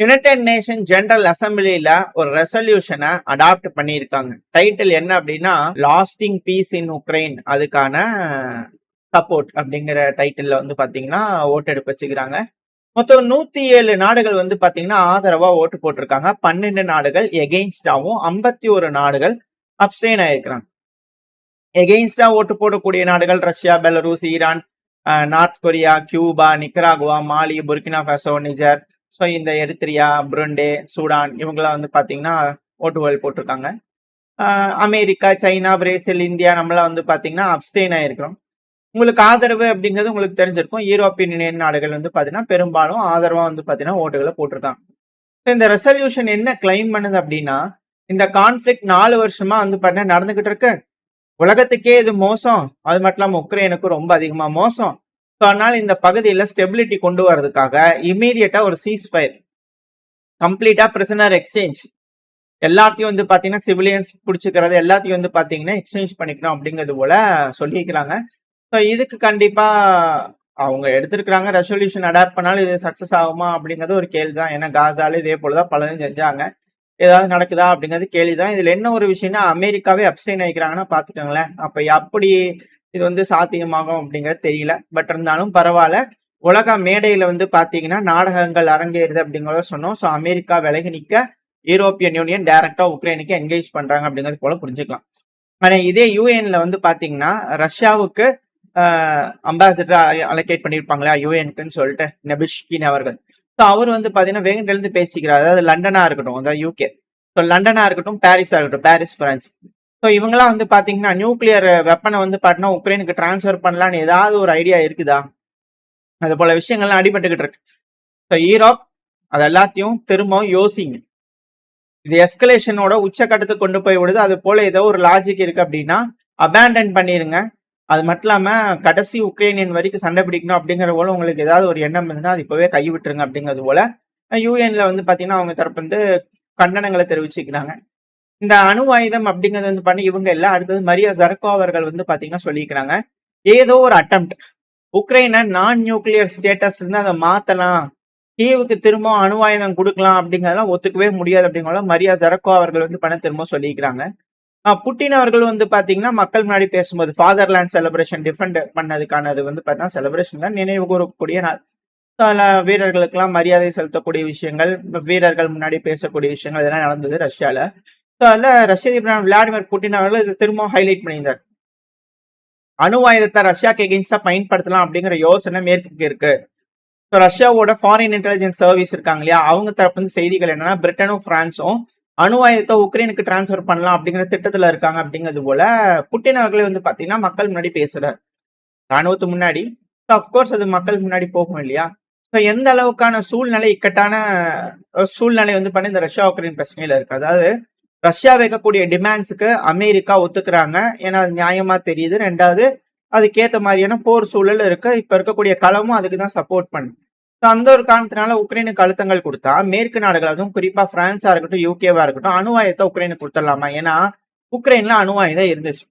United nation general அசம்பிளில ஒரு ரெசல்யூஷனை adapt பண்ணியிருக்காங்க. Title என்ன அப்படின்னா லாஸ்டிங் பீஸ் இன் உக்ரைன், அதுக்கான சப்போர்ட் அப்படிங்கிற டைட்டில் வந்து பாத்தீங்கன்னா ஓட்டெடுப்பு வச்சுக்கிறாங்க. மொத்தம் 107 நாடுகள் வந்து பாத்தீங்கன்னா ஆதரவா ஓட்டு போட்டிருக்காங்க. 12 நாடுகள் எகெயின்ஸ்டாவும் 51 நாடுகள் அப்ஸ்டெயின் ஆயிருக்கிறாங்க. எகெயின்ஸ்டா ஓட்டு போடக்கூடிய நாடுகள் Russia, Belarus, Iran, North Korea, Cuba, Nicaragua, Mali, Burkina Faso, Niger, so இந்த எரித்ரியா, புருண்டே, சூடான் இவங்கெல்லாம் வந்து பார்த்தீங்கன்னா ஓட்டுகள் போட்டிருக்காங்க. அமெரிக்கா, சைனா, பிரேசில், இந்தியா நம்மளாம் வந்து பார்த்தீங்கன்னா அப்ஸ்டெயின் ஆயிருக்கிறோம். உங்களுக்கு ஆதரவு அப்படிங்கிறது உங்களுக்கு தெரிஞ்சிருக்கும். யூரோப்பியன் யூனியன் நாடுகள் வந்து பார்த்தீங்கன்னா பெரும்பாலும் ஆதரவாக வந்து பார்த்தீங்கன்னா ஓட்டுகளை போட்டிருக்காங்க. இந்த ரெசல்யூஷன் என்ன கிளைம் பண்ணுது அப்படின்னா, இந்த கான்ஃபிளிக்ட் 4 வருஷமா வந்து பார்த்தீங்கன்னா நடந்துகிட்டு இருக்கு. உலகத்துக்கே இது மோசம், அது மட்டும் இல்லாமல் உக்ரைனுக்கு ரொம்ப அதிகமா மோசம். ஸோ அதனால இந்த பகுதியில் ஸ்டெபிலிட்டி கொண்டு வரதுக்காக இமீடியட்டா ஒரு சீஸ் ஃபயர், கம்ப்ளீட்டா பிரிசனர் எக்ஸ்சேஞ்ச், எல்லாத்தையும் வந்து பாத்தீங்கன்னா சிவிலியன்ஸ் பிடிச்சிக்கிறது எல்லாத்தையும் வந்து பாத்தீங்கன்னா எக்ஸ்சேஞ்ச் பண்ணிக்கணும் அப்படிங்கிறது போல சொல்லியிருக்கிறாங்க. ஸோ இதுக்கு கண்டிப்பா அவங்க எடுத்திருக்கிறாங்க. ரெசல்யூஷன் அடாப்ட் பண்ணாலும் இது சக்சஸ் ஆகுமா அப்படிங்கிறது ஒரு கேள்வி தான். ஏன்னா காசால இதே போலதான் பலரும் செஞ்சாங்க. ஏதாவது நடக்குதா அப்படிங்கிறது கேள்விதான். இதுல என்ன ஒரு விஷயம்னா அமெரிக்காவே அப்ஸ்டெயின் ஆகிக்கிறாங்கன்னா பாத்துக்கோங்களேன். அப்ப அப்படி இது வந்து சாத்தியமாகும் அப்படிங்கிறது தெரியல. பட் இருந்தாலும் பரவாயில்ல. உலக மேடையில வந்து பாத்தீங்கன்னா நாடகங்கள் அரங்கேறுது அப்படிங்கிறத சொன்னோம். ஸோ அமெரிக்கா விலகி நிக்க யூரோப்பியன் யூனியன் டைரக்டா உக்ரைனுக்கு என்கேஜ் பண்றாங்க அப்படிங்கிறது போல புரிஞ்சுக்கலாம். ஆனா இதே யூஎன்ல வந்து பாத்தீங்கன்னா ரஷ்யாவுக்கு அம்பாசிடர் அலோகேட் பண்ணிருப்பாங்களா யூஎனுக்குன்னு சொல்லிட்டு நெபிஷ்கின் அவர்கள். ஸோ அவர் வந்து பாத்தீங்கன்னா வேகத்துல இருந்து பேசிக்கிறார். அதாவது லண்டனா இருக்கட்டும், அதாவது யூகே, ஸோ லண்டனா இருக்கட்டும், பாரிஸா இருக்கட்டும், பாரிஸ் பிரான்ஸ், ஸோ இவங்கெல்லாம் வந்து பாத்தீங்கன்னா நியூக்ளியர் வெப்பனை வந்து பாத்தீங்கன்னா உக்ரைனுக்கு டிரான்ஸ்ஃபர் பண்ணலான்னு ஏதாவது ஒரு ஐடியா இருக்குதா? அது போல விஷயங்கள்லாம் அடிபட்டுக்கிட்டு இருக்கு. ஸோ யூரோப் அது எல்லாத்தையும் திரும்பவும் யோசிங்க. இது எஸ்கலேஷனோட உச்சக்கட்டத்துக்கு கொண்டு போய் விடுது. அது போல ஏதோ ஒரு லாஜிக் இருக்கு அப்படின்னா அபேண்டன் பண்ணிருங்க. அது மட்டும் இல்லாம கடைசி உக்ரைனியன் வரைக்கும் சண்டை பிடிக்கணும் அப்படிங்கிற போல உங்களுக்கு ஏதாவது ஒரு எண்ணம் இருந்தா அது இப்பவே கை விட்டுருங்க அப்படிங்கிறது போல யூஎன்ல வந்து பாத்தீங்கன்னா அவங்க தரப்பு வந்து கண்டனங்களை தெரிவிச்சுக்கிறாங்க. இந்த அணு ஆயுதம் அப்படிங்கிறது வந்து பண்ணி இவங்க எல்லாம் அடுத்தது மரியா ஜரக்கோ அவர்கள் வந்து பாத்தீங்கன்னா சொல்லிக்கிறாங்க. ஏதோ ஒரு அட்டெம்ப்ட் உக்ரைனை நான் நியூக்ளியர் ஸ்டேட்டஸ் இருந்து அதை மாத்தலாம், கீவுக்கு திரும்ப அணு ஆயுதம் கொடுக்கலாம் அப்படிங்கறதெல்லாம் ஒத்துக்கவே முடியாது அப்படிங்கிற மரியா ஜரக்கோ அவர்கள் வந்து பண்ண திரும்ப சொல்லிக்கிறாங்க. புட்டின் அவர்கள் வந்து பாத்தீங்கன்னா மக்கள் முன்னாடி பேசும்போது ஃபாதர்லேண்ட் செலிப்ரேஷன் டிஃபெண்ட் பண்ணதுக்கானது வந்து பாத்தீங்கன்னா செலிப்ரேஷன் தான், நினைவு கூறக்கூடிய நாள். அதில் வீரர்களுக்கெல்லாம் மரியாதை செலுத்தக்கூடிய விஷயங்கள், வீரர்கள் முன்னாடி பேசக்கூடிய விஷயங்கள் இதெல்லாம் நடந்தது ரஷ்யால. ஸோ அதில் ரஷ்ய அதிபர் விளாடிமிர் புட்டின் அவர்கள் இதை திரும்ப ஹைலைட் பண்ணியிருந்தார். அணு ஆயுதத்தை ரஷ்யாக்கு எகெயின்ஸ்டா பயன்படுத்தலாம் அப்படிங்கிற யோசனை மேற்குக்கு இருக்கு. ஸோ ரஷ்யாவோட ஃபாரின் இன்டெலிஜென்ஸ் சர்வீஸ் இருக்காங்க இல்லையா, அவங்க தரப்பு வந்து செய்திகள் என்னன்னா பிரிட்டனும் பிரான்ஸும் அணு ஆயுதத்தை உக்ரைனுக்கு டிரான்ஸ்ஃபர் பண்ணலாம் அப்படிங்கிற திட்டத்துல இருக்காங்க அப்படிங்கிறது போல புட்டின் அவர்களே வந்து பாத்தீங்கன்னா மக்கள் முன்னாடி பேசுறாரு. ராணுவத்து முன்னாடி அப்கோர்ஸ் அது மக்கள் முன்னாடி போகும் இல்லையா. ஸோ எந்த அளவுக்கான சூழ்நிலை இக்கட்டான சூழ்நிலை வந்து பண்ணி இந்த ரஷ்யா உக்ரைன் பிரச்சனையில இருக்கு. அதாவது ரஷ்யா வைக்கக்கூடிய டிமாண்ட்ஸுக்கு அமெரிக்கா ஒத்துக்கிறாங்க, ஏன்னா அது நியாயமா தெரியுது. ரெண்டாவது அதுக்கேற்ற மாதிரியான போர் சூழல் இருக்கு. இப்ப இருக்கக்கூடிய களமும் அதுக்கு தான் சப்போர்ட் பண்ணும். அந்த ஒரு காரணத்தினால உக்ரைனுக்கு அழுத்தங்கள் கொடுத்தா மேற்கு நாடுகள், அதுவும் குறிப்பா பிரான்ஸா இருக்கட்டும், யூகேவா இருக்கட்டும், அணு ஆயுதத்தை உக்ரைனுக்கு கொடுத்துடலாமா? ஏன்னா உக்ரைன்ல அணு ஆயுதம் இருந்துச்சு,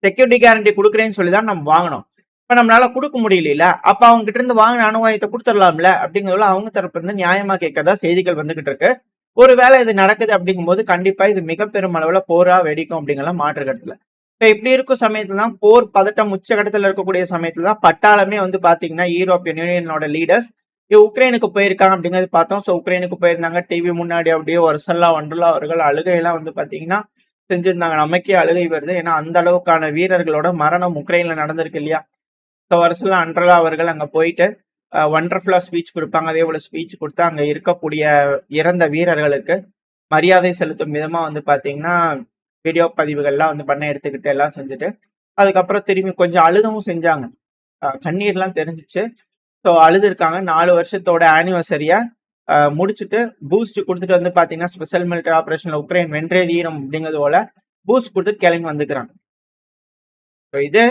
செக்யூரிட்டி கேரண்டி கொடுக்குறேன்னு சொல்லிதான் நம்ம வாங்கணும். இப்ப நம்மளால கொடுக்க முடியல, அப்ப அவங்க கிட்ட இருந்து வாங்கின அணு ஆயுதத்தை கொடுத்துடலாம்ல அப்படிங்கிறதுல அவங்க தரப்பு இருந்து நியாயமா கேட்கறதா செய்திகள் வந்துகிட்டு இருக்கு. ஒருவேளை இது நடக்குது அப்படிங்கும்போது கண்டிப்பா இது மிக பெரும் அளவுல போரா வெடிக்கும் அப்படிங்கலாம் மாற்றுக்கட்டல. இப்படி இருக்கும் சமயத்துல தான் போர் பதட்டம் உச்சகட்டத்துல இருக்கக்கூடிய சமயத்துல தான் பட்டாளமே வந்து பாத்தீங்கன்னா யூரோப்பியன் யூனியனோட லீடர்ஸ் உக்ரைனுக்கு போயிருக்காங்க அப்படிங்கிறது பார்த்தோம். ஸோ உக்ரைனுக்கு போயிருந்தாங்க, டிவி முன்னாடி அப்படியே வருஷல்லா வண்டர்லா அவர்கள் அழுகையெல்லாம் வந்து பாத்தீங்கன்னா செஞ்சிருந்தாங்க. நமக்கே அழுகை வருது, ஏன்னா அந்த அளவுக்கான வீரர்களோட மரணம் உக்ரைன்ல நடந்திருக்கு இல்லையா. ஸோ வருஷல்லா அண்டர்லா அவர்கள் அங்க போயிட்டு வண்டர்ஃபுல்லா ஸ்பீச் கொடுப்பாங்க. அதே போல ஸ்பீச் கொடுத்து அங்க இருக்கக்கூடிய இறந்த வீரர்களுக்கு மரியாதை செலுத்தும் விதமா வந்து பாத்தீங்கன்னா வீடியோ பதிவுகள்லாம் வந்து பண்ண எடுத்துக்கிட்டு எல்லாம் செஞ்சுட்டு அதுக்கப்புறம் திரும்பி கொஞ்சம் அழுதவும் செஞ்சாங்க. கண்ணீர்லாம் தெரிஞ்சிச்சு. ஸோ அழுது இருக்காங்க. 4 வருஷத்தோட ஆனிவர்சரியா முடிச்சுட்டு பூஸ்ட் கொடுத்துட்டு வந்து பாத்தீங்கன்னா ஸ்பெஷல் மிலிட்டரி ஆபரேஷன்ல உக்ரைன் வென்றே தீரம் அப்படிங்கிறது போல பூஸ்ட் கொடுத்துட்டு கிளம்பி வந்துக்கிறாங்க. இது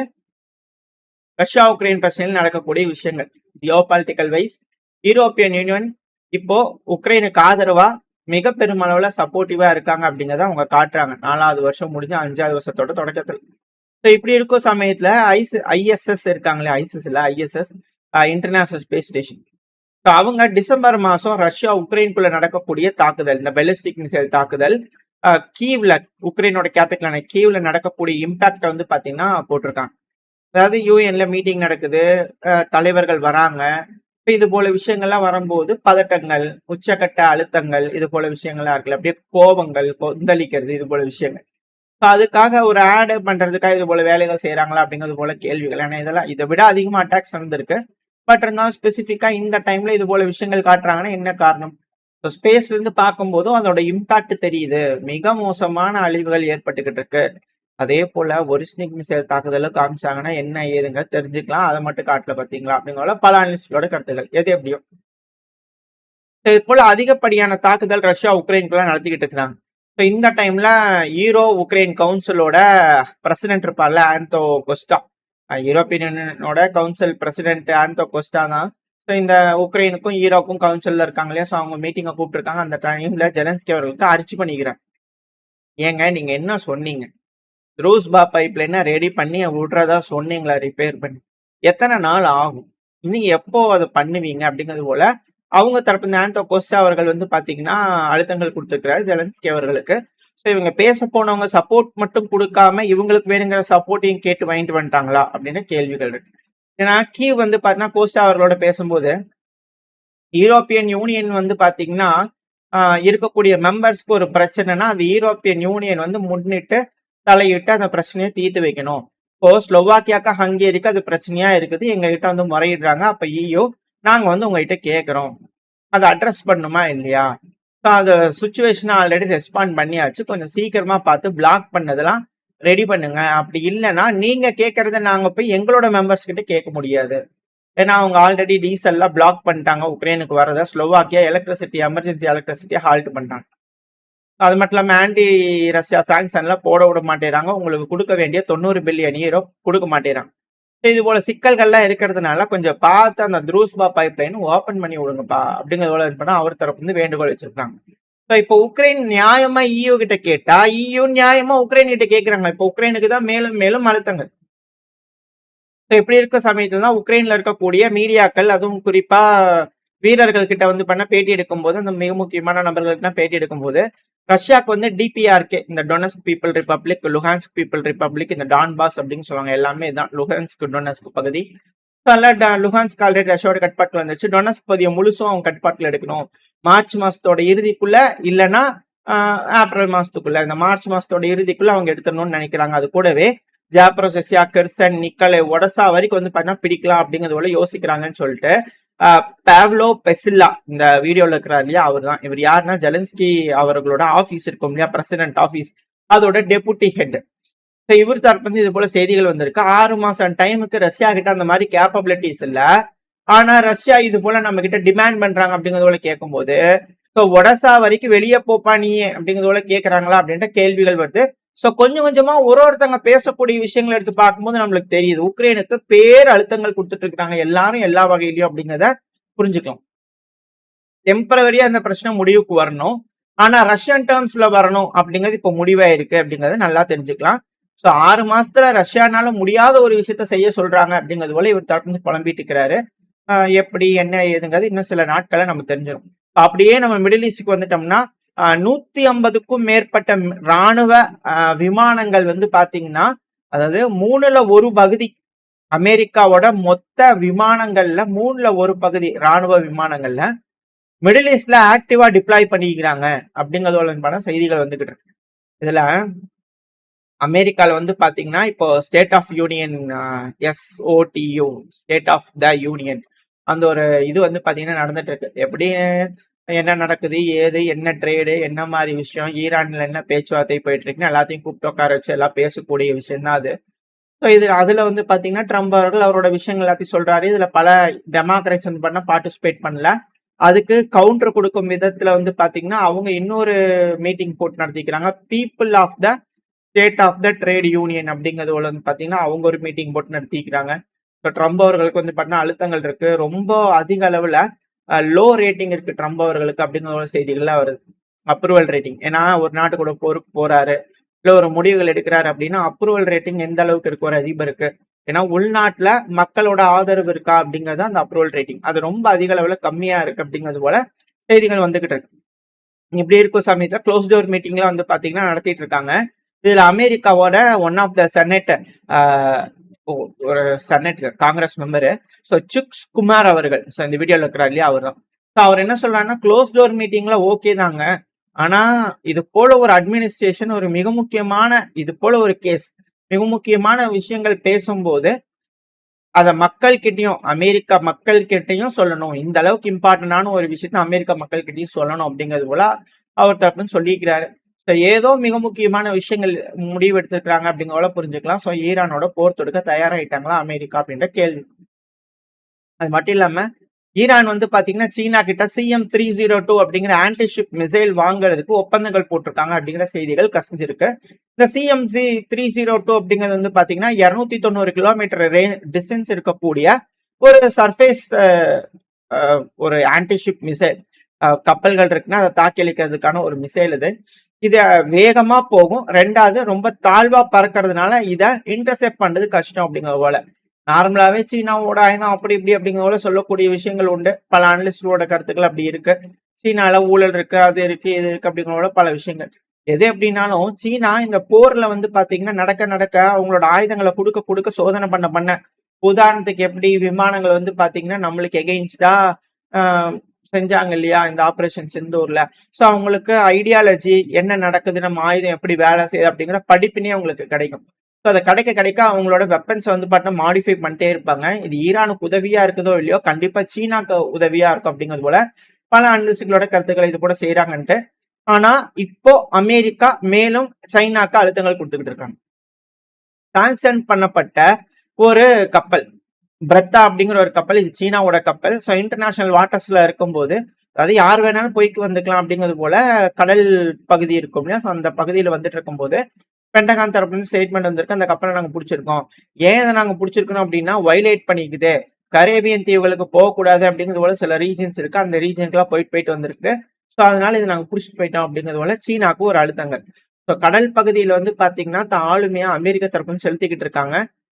ரஷ்யா உக்ரைன் பிரச்சனையில் நடக்கக்கூடிய விஷயங்கள். Geopolitical wise European union இப்போ உக்ரைனுக்கு ஆதரவா மிக பெருமளவுல சப்போர்ட்டிவா இருக்காங்க அப்படிங்கிறத அவங்க காட்டுறாங்க. 4வது வருஷம் முடிஞ்சு 5வது வருஷத்தோட தொடக்கத்தில். ஸோ இப்படி இருக்கும் சமயத்துல ஐஎஸ்எஸ் இருக்காங்களே, ஐசிஸ் இல்ல ISS, international space station, So, அவங்க டிசம்பர் மாசம் ரஷ்யா உக்ரைனுக்குள்ள நடக்கக்கூடிய தாக்குதல், இந்த பெலிஸ்டிக் மிசைல் தாக்குதல் கீவ்ல, உக்ரைனோட கேபிட்டலான கீவ்ல நடக்கக்கூடிய இம்பாக்ட வந்து பாத்தீங்கன்னா போட்டிருக்காங்க. அதாவது யூஎன்ல மீட்டிங் நடக்குது, தலைவர்கள் வராங்க. இப்ப இது போல விஷயங்கள்லாம் வரும்போது பதட்டங்கள், உச்சக்கட்ட அழுத்தங்கள், இது போல விஷயங்கள்லாம் இருக்குல்ல, அப்படியே கோபங்கள், கொந்தளிக்கிறது, இது போல விஷயங்கள். அதுக்காக ஒரு ஆட் பண்றதுக்காக இது போல வேலைகள் செய்யறாங்களா அப்படிங்கிறது போல கேள்விகள். ஏன்னா இதெல்லாம் இதை விட அதிகமா அட்டாக்ஸ் நடந்திருக்கு. பட் இருந்தாலும் ஸ்பெசிஃபிக்கா இந்த டைம்ல இது போல விஷயங்கள் காட்டுறாங்கன்னா என்ன காரணம்? ஸ்பேஸ்ல இருந்து பார்க்கும்போதும் அதோட இம்பாக்ட் தெரியுது. மிக மோசமான அழிவுகள் ஏற்பட்டுக்கிட்டு இருக்கு. அதே போல ஒரிஸ்னிக் மிசைல் தாக்குதலும் காமிச்சாங்கன்னா என்ன ஏதுங்க தெரிஞ்சுக்கலாம். அதை மட்டும் காட்டல பாத்தீங்களா அப்படிங்கிற பல அனலிஸ்டோட கருத்துக்கள். எது எப்படியோ இது போல அதிகப்படியான தாக்குதல் ரஷ்யா உக்ரைனுக்குள்ள நடத்திக்கிட்டு இருக்கிறாங்க. இந்த டைம்ல ஈரோ உக்ரைன் கவுன்சிலோட பிரசிடென்ட் இருப்பார்ல, ஆந்தோ கொஸ்டா, யூரோப்பியன் யூனியனோட கவுன்சில் பிரசிடென்ட் ஆந்தோ கொஸ்டா தான் இந்த உக்ரைனுக்கும் ஈரோக்கும் கவுன்சில்ல இருக்காங்க இல்லையா, ஸோ அவங்க மீட்டிங்கை கூப்பிட்டுருக்காங்க. அந்த டைம்ல ஜெலன்ஸ்கி அவர்களுக்கு அரிச்சு பண்ணிக்கிறேன், ஏங்க நீங்க என்ன சொன்னீங்க, த்ரூஸ்பா பைப்லைனை ரெடி பண்ணி விடுறதா சொன்னீங்களா, ரிப்பேர் பண்ணி எத்தனை நாள் ஆகும், நீங்க எப்போ அதை பண்ணுவீங்க அப்படிங்கிறது போல அவங்க தரப்பு இந்த ஆண்டோ கோஸ்டா அவர்கள் வந்து பாத்தீங்கன்னா அழுத்தங்கள் கொடுத்துருக்கிறாரு ஜெலன்ஸ்கி அவர்களுக்கு. ஸோ இவங்க பேச போனவங்க சப்போர்ட் மட்டும் கொடுக்காம இவங்களுக்கு வேணுங்கிற சப்போர்ட்டையும் கேட்டு வாங்கிட்டு வந்துட்டாங்களா அப்படின்னு கேள்விகள் இருக்கு. ஏன்னா கீவ் வந்து பாத்தீங்கன்னா கோஸ்டா அவர்களோட பேசும்போது யூரோப்பியன் யூனியன் வந்து பாத்தீங்கன்னா இருக்கக்கூடிய மெம்பர்ஸ்க்கு ஒரு பிரச்சனைனா அது யூரோப்பியன் யூனியன் வந்து முன்னிட்டு தலையிட்டு அந்த பிரச்சனையை தீர்த்து வைக்கணும். இப்போ ஸ்லோவாக்கியாக்கா ஹங்கேரிக்கு அது பிரச்சனையா இருக்குது, எங்க கிட்ட வந்து முறையிடுறாங்க. அப்ப ஈயோ நாங்க வந்து உங்ககிட்ட கேட்குறோம், அதை அட்ரஸ் பண்ணுமா இல்லையா? ஸோ அந்த சுச்சுவேஷனை ஆல்ரெடி ரெஸ்பாண்ட் பண்ணியாச்சு, கொஞ்சம் சீக்கிரமா பார்த்து பிளாக் பண்ணதெல்லாம் ரெடி பண்ணுங்க. அப்படி இல்லைன்னா நீங்க கேட்கறத நாங்க போய் எங்களோட மெம்பர்ஸ் கிட்ட கேட்க முடியாது. ஏன்னா அவங்க ஆல்ரெடி டீசல்லாம் பிளாக் பண்ணிட்டாங்க உக்ரைனுக்கு வரத. ஸ்லோவாக்கியா எலக்ட்ரிசிட்டி, எமர்ஜென்சி எலக்ட்ரிசிட்டியை ஹால்ட் பண்ணிட்டாங்க. அது மட்டும் இல்லாமல் ஆன்டி ரஷ்யா சாங்ஷன்லாம் போட விட மாட்டேறாங்க. உங்களுக்கு கொடுக்க வேண்டிய 90 பில்லியன் யூரோ கொடுக்க மாட்டேறாங்க. இது போல சிக்கல்கள்லாம் இருக்கிறதுனால கொஞ்சம் பார்த்து அந்த த்ரூஸ்பா பைப்லைன் ஓபன் பண்ணி விடுங்கப்பா அப்படிங்கிறதோட இது பண்ணா அவர் தரப்பு வந்து வேண்டுகோள் வச்சிருக்காங்க. ஸோ இப்போ உக்ரைன் நியாயமா இயு கிட்ட கேட்டா இயு நியாயமா உக்ரைன் கிட்ட கேட்கிறாங்க. இப்போ உக்ரைனுக்கு தான் மேலும் மேலும் அழுத்தங்கள். இப்படி இருக்க சமயத்துல தான் உக்ரைன்ல இருக்கக்கூடிய மீடியாக்கள், அதுவும் குறிப்பா வீரர்கள் கிட்ட வந்து பண்ண பேட்டி எடுக்கும் போது, அந்த மிக முக்கியமான நபர்களுக்கு பேட்டி எடுக்கும் போது ரஷ்யாவுக்கு வந்து டிபிஆர்கே, இந்த Donetsk people republic, Luhansk people republic, இந்த டான்பாஸ் அப்படின்னு சொல்லுவாங்க, எல்லாமே தான் லுஹான்ஸ்க் டொனஸ்க் பகுதி. லுஹான்ஸ்க் ஆல்ரெடி ரஷ்யாவோட கட்பாட்டில் வந்துச்சு. டொனஸ்க் பகுதியை முழுசும் அவங்க கட்பாட்டில் எடுக்கணும். மார்ச் மாசத்தோட இறுதிக்குள்ள இல்லைன்னா ஏப்ரல் மாசத்துக்குள்ள, இந்த மார்ச் மாசத்தோட இறுதிக்குள்ள அவங்க எடுத்துடணும்னு நினைக்கிறாங்க. அது கூடவே ஜாப்ரோசெசியா, கெர்சன், நிக்கலை, ஒடசா வரைக்கும் வந்து பார்த்தீங்கன்னா பிடிக்கலாம் அப்படிங்கிறது போல யோசிக்கிறாங்கன்னு சொல்லிட்டு பாவ்லோ பெசில்லா இந்த வீடியோல இருக்கிறார் இல்லையா, அவர் தான். இவர் யாருன்னா ஜெலன்ஸ்கி அவர்களோட ஆபீஸ் இருக்கும் இல்லையா, பிரசிடென்ட் ஆபீஸ், அதோட டெபுட்டி ஹெட். இவர் தரப்பு வந்து இது போல செய்திகள் வந்திருக்கு. 6 மாசம் டைமுக்கு ரஷ்யா கிட்ட அந்த மாதிரி கேப்பபிலிட்டிஸ் இல்ல, ஆனா ரஷ்யா இது போல நம்ம கிட்ட டிமாண்ட் பண்றாங்க அப்படிங்கிறது போல கேட்கும் போது ஒடசா வரைக்கும் வெளியே போப்பா நீ அப்படிங்கிறது போல கேட்கறாங்களா அப்படின்ற கேள்விகள் வருது. சோ கொஞ்சம் கொஞ்சமா ஒருத்தங்க பேசக்கூடிய விஷயங்களை எடுத்து பார்க்கும்போது நம்மளுக்கு தெரியுது உக்ரைனுக்கு பேர் அழுத்தங்கள் கொடுத்துட்டு இருக்காங்க எல்லாரும் எல்லா வகையிலயும் அப்படிங்கிறத புரிஞ்சுக்கலாம். டெம்பரவரியா அந்த பிரச்சனை முடிவுக்கு வரணும், ஆனா ரஷ்யன் டேர்ம்ஸ்ல வரணும் அப்படிங்கிறது இப்ப முடிவாயிருக்கு அப்படிங்கறத நல்லா தெரிஞ்சுக்கலாம். சோ 6 மாசத்துல ரஷ்யானால முடியாத ஒரு விஷயத்த செய்ய சொல்றாங்க அப்படிங்கிறது போல இவர் தரப்பு புலம்பிட்டு இருக்கிறாரு. எப்படி என்ன ஏதுங்கிறது இன்னும் சில நாட்களை நம்ம தெரிஞ்சிடும். அப்படியே நம்ம மிடில் ஈஸ்டுக்கு வந்துட்டோம்னா 150க்கும் மேற்பட்ட ராணுவ விமானங்கள் வந்து பாத்தீங்கன்னா, அதாவது 3ல் 1 பகுதி அமெரிக்காவோட மொத்த விமானங்கள்ல 3ல் 1 பகுதி ராணுவ விமானங்கள்ல மிடில் ஈஸ்ட்ல ஆக்டிவா டிப்ளாய் பண்ணிக்கிறாங்க அப்படிங்கிறதோட செய்திகள் வந்துகிட்டு இருக்கு. இதுல அமெரிக்கால வந்து பாத்தீங்கன்னா இப்போ state of union, SOTU, state of the union, அந்த ஒரு இது வந்து பாத்தீங்கன்னா நடந்துட்டு இருக்கு. எப்படி என்ன நடக்குது, ஏது, என்ன ட்ரேடு, என்ன மாதிரி விஷயம், ஈரான்ல என்ன பேச்சுவார்த்தை போயிட்டு இருக்குன்னு எல்லாத்தையும் கூப்பிட்டு உட்கார வச்சு எல்லாம் பேசக்கூடிய விஷயம் தான் அது. ஸோ இது அதுல வந்து பாத்தீங்கன்னா ட்ரம்ப் அவர்கள் அவரோட விஷயங்கள் எல்லாத்தையும் சொல்றாரு. இதுல பல டெமோக்ராட்ஸ் வந்து பண்ண பார்ட்டிசிபேட் பண்ணல. அதுக்கு கவுண்டர் கொடுக்கும் விதத்துல வந்து பாத்தீங்கன்னா அவங்க இன்னொரு மீட்டிங் போட்டு நடத்திக்கிறாங்க. People of the state of the trade union அப்படிங்கிறது வந்து பாத்தீங்கன்னா அவங்க ஒரு மீட்டிங் போட்டு நடத்திக்கிறாங்க. ஸோ ட்ரம்ப் அவர்களுக்கு வந்து பார்த்தீங்கன்னா அழுத்தங்கள் இருக்கு, ரொம்ப அதிக அளவுல லோ ரேட்டிங் இருக்கு ட்ரம்ப் அவர்களுக்கு அப்படிங்கிற செய்திகள்லாம் வருது. அப்ரூவல் ரேட்டிங், ஏன்னா ஒரு நாட்டு கூட போருக்கு போறாரு, இல்ல ஒரு முடிவுகள் எடுக்கிறாரு அப்படின்னா அப்ரூவல் ரேட்டிங் எந்த அளவுக்கு இருக்கு ஒரு அதிபருக்கு ஏன்னா உள்நாட்டுல மக்களோட ஆதரவு இருக்கா அப்படிங்கறது அந்த அப்ரூவல் ரேட்டிங் அது ரொம்ப அதிக அளவுல கம்மியா இருக்கு அப்படிங்கிறது போல செய்திகள் வந்துகிட்டு இருக்கு. இப்படி இருக்கும் சமயத்துல க்ளோஸ் டோர் மீட்டிங்ல வந்து பாத்தீங்கன்னா நடத்திட்டு இருக்காங்க. இதுல அமெரிக்காவோட ஒன் ஆஃப் த செனட் ஒரு செனட் காங்கிரஸ் மெம்பரு சுக் குமார் அவர்கள் இந்த வீடியோல இருக்கிறார் இல்லையா அவர் தான். அவர் என்ன சொல்றாருன்னா க்ளோஸ் டோர் மீட்டிங்ல ஓகே தாங்க, ஆனா இது போல ஒரு அட்மினிஸ்ட்ரேஷன் ஒரு மிக முக்கியமான இது போல ஒரு கேஸ் மிக முக்கியமான விஷயங்கள் பேசும்போது அத மக்கள் கிட்டயும் அமெரிக்கா மக்கள் கிட்டயும் சொல்லணும். இந்த அளவுக்கு இம்பார்ட்டன்டான ஒரு விஷயத்த அமெரிக்கா மக்கள் கிட்டயும் சொல்லணும் அப்படிங்கிறது போல அவர் தரப்புன்னு சொல்லிக்கிறாரு. ஏதோ மிக முக்கியமான விஷயங்கள் முடிவு எடுத்திருக்கிறாங்க அப்படிங்கிற புரிஞ்சுக்கலாம். ஈரானோட போர் தொடுக்க தயாராயிட்டாங்களா அமெரிக்கா அப்படின்ற கேள்வி. அது மட்டும் இல்லாம ஈரான் வந்து பாத்தீங்கன்னா சீனா கிட்ட CM-302 அப்படிங்கிற ஆன்டிஷிப் மிசைல் வாங்குறதுக்கு ஒப்பந்தங்கள் போட்டிருக்காங்க அப்படிங்கிற செய்திகள் கசிஞ்சிருக்கு. இந்த CM-302 அப்படிங்கிறது வந்து பாத்தீங்கன்னா 290 கிலோமீட்டர் டிஸ்டன்ஸ் இருக்கக்கூடிய ஒரு சர்ஃபேஸ் ஒரு ஆன்டிஷிப் மிசைல். கப்பல்கள் இருக்குன்னா அதை தாக்கி அளிக்கிறதுக்கான ஒரு மிசைல் இது. இத வேகமா போகும். ரெண்டாவது ரொம்ப தாழ்வா பறக்கிறதுனால இதை இன்டர்செப்ட் பண்றது கஷ்டம் அப்படிங்கிற போல. நார்மலாவே சீனாவோட ஆயுதம் அப்படி இப்படி அப்படிங்கிற சொல்லக்கூடிய விஷயங்கள் உண்டு. பல அனலிஸ்டோட கருத்துக்கள் அப்படி இருக்கு. சீனால ஊழல் இருக்கு, அது இருக்கு, இது இருக்கு அப்படிங்கிற பல விஷயங்கள். எது எப்படின்னாலும் சீனா இந்த போர்ல வந்து பாத்தீங்கன்னா நடக்க அவங்களோட ஆயுதங்களை கொடுக்க சோதனை பண்ண உதாரணத்துக்கு எப்படி விமானங்கள் வந்து பாத்தீங்கன்னா நம்மளுக்கு எகெயின்ஸ்டா செஞ்சாங்க இல்லையா இந்த ஆபரேஷன் சிந்தூர்ல. சோ அவங்களுக்கு ஐடியாலஜி என்ன நடக்குது, நம்ம ஆயுதம் எப்படி வேலை செய்யுது அப்படிங்கிற படிப்பினே அவங்களுக்கு கிடைக்கும். ஸோ அதை கிடைக்க அவங்களோட வெப்பன்ஸ் வந்து பார்த்தா மாடிஃபை பண்ணிட்டே இருப்பாங்க. இது ஈரானுக்கு உதவியா இருக்குதோ இல்லையோ கண்டிப்பா சீனாக்கு உதவியா இருக்கும் அப்படிங்கிறது போல பல அனலிஸ்டுகளோட கருத்துக்களை இது கூட செய்யறாங்கன்ட்டு. ஆனா இப்போ அமெரிக்கா மேலும் சைனாக்கு அழுத்தங்கள் கொடுத்துக்கிட்டு இருக்காங்க. சாங்ஷன் பண்ணப்பட்ட ஒரு கப்பல் பிரத்தா அப்படிங்கிற ஒரு கப்பல், இது சீனாவோட கப்பல். ஸோ இன்டர்நேஷனல் வாட்டர்ஸ்ல இருக்கும்போது அதாவது யார் வேணாலும் போய்க்கு வந்துக்கலாம் அப்படிங்கிறது போல கடல் பகுதி இருக்கும் இல்லையா. ஸோ அந்த பகுதியில் வந்துட்டு இருக்கும்போது பென்டகான் தரப்புல ஸ்டேட்மெண்ட் வந்திருக்கு, அந்த கப்பலை நாங்க பிடிச்சிருக்கோம். ஏன் இதை நாங்க பிடிச்சிருக்கோம் அப்படின்னா வைலேட் பண்ணிக்குது, கரேபியன் தீவுகளுக்கு போகக்கூடாது அப்படிங்கிறது போல சில ரீஜன்ஸ் இருக்கு. அந்த ரீஜனுக்குலாம் போயிட்டு வந்திருக்கு. ஸோ அதனால இது நாங்க பிடிச்சிட்டு போயிட்டோம் அப்படிங்கிறது போல சீனாக்கு ஒரு அழுத்தங்கள். ஸோ கடல் பகுதியில வந்து பாத்தீங்கன்னா ஆளுமையா அமெரிக்க தரப்புன்னு செலுத்திக்கிட்டு இருக்காங்க.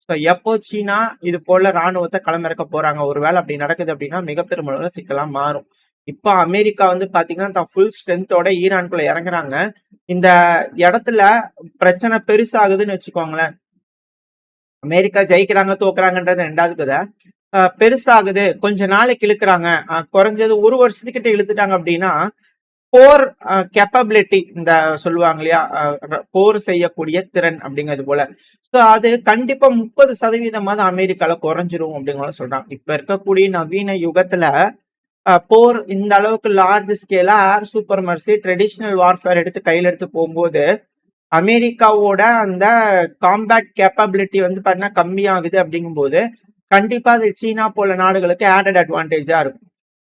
ஸோ எப்போ சீனா இது போல ராணுவத்தை களமிறக்க போறாங்க, ஒருவேளை அப்படி நடக்குது அப்படின்னா மிகப்பெரும் அளவுல சிக்கலாம் மாறும். இப்போ அமெரிக்கா வந்து பாத்தீங்கன்னா தான் ஃபுல் ஸ்ட்ரென்த்தோட ஈரானுக்குள்ள இறங்குறாங்க. இந்த இடத்துல பிரச்சனை பெருசாகுதுன்னு வச்சுக்கோங்களேன். அமெரிக்கா ஜெயிக்கிறாங்க தோக்குறாங்கன்றது ரெண்டாவது கதை. பெருசாகுது, கொஞ்ச நாளைக்கு இழுக்கிறாங்க, குறைஞ்சது ஒரு வருஷத்துக்கிட்ட இழுத்துட்டாங்க அப்படின்னா போர் கேப்பபிலிட்டி இந்த சொல்லுவாங்க இல்லையா போர் செய்யக்கூடிய திறன் அப்படிங்கிறது போல. ஸோ அது கண்டிப்பா 30% அமெரிக்கால குறைஞ்சிரும் அப்படிங்கிற சொல்றாங்க. இப்ப இருக்கக்கூடிய நவீன யுகத்துல போர் இந்த அளவுக்கு லார்ஜ் ஸ்கேலா ஏர் சூப்பர்மர்சி ட்ரெடிஷனல் வார்ஃபேர் எடுத்து கையில எடுத்து போகும்போது அமெரிக்காவோட அந்த காம்பேட் கேப்பபிலிட்டி வந்து பாத்தீங்கன்னா கம்மியாகுது அப்படிங்கும்போது கண்டிப்பா அது சீனா போல நாடுகளுக்கு ஆடட் அட்வான்டேஜா இருக்கும்.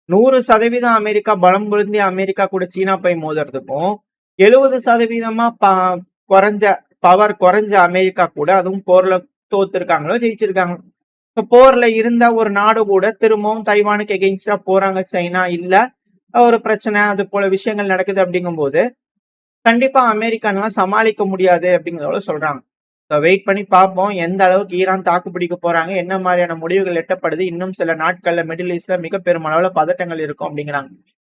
100% அமெரிக்கா பலம் பொருந்திய அமெரிக்கா கூட சீனா போய் மோதுறதுக்கும் 70% குறைஞ்ச பவர் குறைஞ்ச அமெரிக்கா கூட அதுவும் போர்ல தோத்துருக்காங்களோ ஜெயிச்சிருக்காங்க. போர்ல இருந்த ஒரு நாடு கூட திரும்பவும் தைவானுக்கு எகெயின்ஸ்டா போறாங்க சைனா, இல்ல ஒரு பிரச்சனை அது போல விஷயங்கள் நடக்குது அப்படிங்கும்போது கண்டிப்பா அமெரிக்கானெல்லாம் சமாளிக்க முடியாது அப்படிங்கிறத சொல்றாங்க. வெயிட் பண்ணி பார்ப்போம் எந்த அளவுக்கு ஈரான் தாக்கு பிடிக்க போறாங்க, என்ன மாதிரியான முடிவுகள் எட்டப்படுது. இன்னும் சில நாட்கள்ல மிடில் ஈஸ்ட்ல மிக பெருமளவுல பதட்டங்கள் இருக்கும் அப்படிங்கிறாங்க.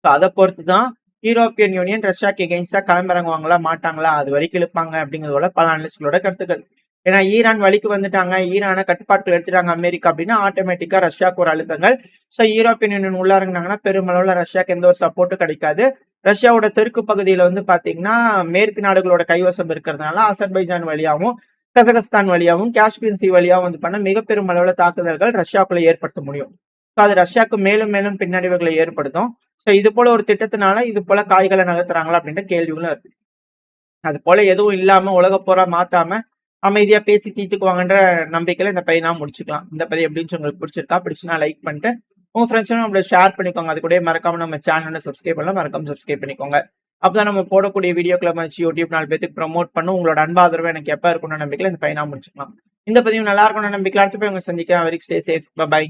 அதை பொறுத்து தான் யூரோப்பியன் யூனியன் ரஷ்யாக்கு எகெயின்ஸ்டா களமிறங்குவாங்களா மாட்டாங்களா, அது வரைக்கும் இழுப்பாங்க அப்படிங்கிறதோட பல அனலிஸ்ட்களோட கருத்துக்கள். ஏன்னா ஈரான் வழிக்கு வந்துட்டாங்க, ஈரான கட்டுப்பாட்டுகள் எடுத்துட்டாங்க அமெரிக்கா அப்படின்னா ஆட்டோமேட்டிக்கா ரஷ்யாவுக்கு ஒரு அழுத்தங்கள். ஸோ யூரோப்பியன் யூனியன் உள்ள இறங்கினாங்கன்னா பெருமளவுல ரஷ்யாவுக்கு எந்த ஒரு சப்போர்ட்டும் கிடைக்காது. ரஷ்யாவோட தெற்கு பகுதியில வந்து பாத்தீங்கன்னா மேற்கு நாடுகளோட கைவசம் இருக்கிறதுனால அசர்பைஜான் வழியாகவும் கசகஸ்தான் வழியாகவும் காஸ்பியன் சி வழியாகவும் வந்து பண்ண மிக பெரும் அளவுல தாக்குதல்கள் ரஷ்யாக்குள்ள ஏற்படுத்த முடியும். அது ரஷ்யாவுக்கு மேலும் மேலும் பின்னடைவுகளை ஏற்படுத்தும். ஸோ இது போல ஒரு திட்டத்தினால இது போல காய்களை நகர்த்துறாங்களா அப்படின்ற கேள்விகளும் இருக்கு. அது போல எதுவும் இல்லாம உலக போரா மாத்தாம அமைதியா பேசி தீர்த்துக்குவாங்கன்ற நம்பிக்கையில இந்த பையனா முடிச்சுக்கலாம். இந்த பதிவு எப்படின்னு உங்களுக்கு பிடிச்சிருக்கா, பிடிச்சுன்னா லைக் பண்ணிட்டு உங்க ஃப்ரெண்ட்ஸும் நம்மள ஷேர் பண்ணிக்கோங்க. அது கூட மறக்காம நம்ம சேனலை சப்ஸ்கிரைப் பண்ணலாம், மறக்காம சப்ஸ்கிரைப் பண்ணிக்கோங்க. அப்பதான் நம்ம போடக்கூடிய வீடியோக்களை வச்சு யூடியூப் 4 பேருக்கு ப்ரமோட் பண்ணும். உங்களோட அன்பாதரவு எனக்கு எப்ப இருக்கணும்னு நம்பிக்கையில இந்த பையனா முடிச்சுக்கலாம். இந்த பதிவு நல்லா இருக்கணும்னு நம்பிக்கை அடுத்த போய் உங்க சந்திக்கிறேன். Very stay safe, by.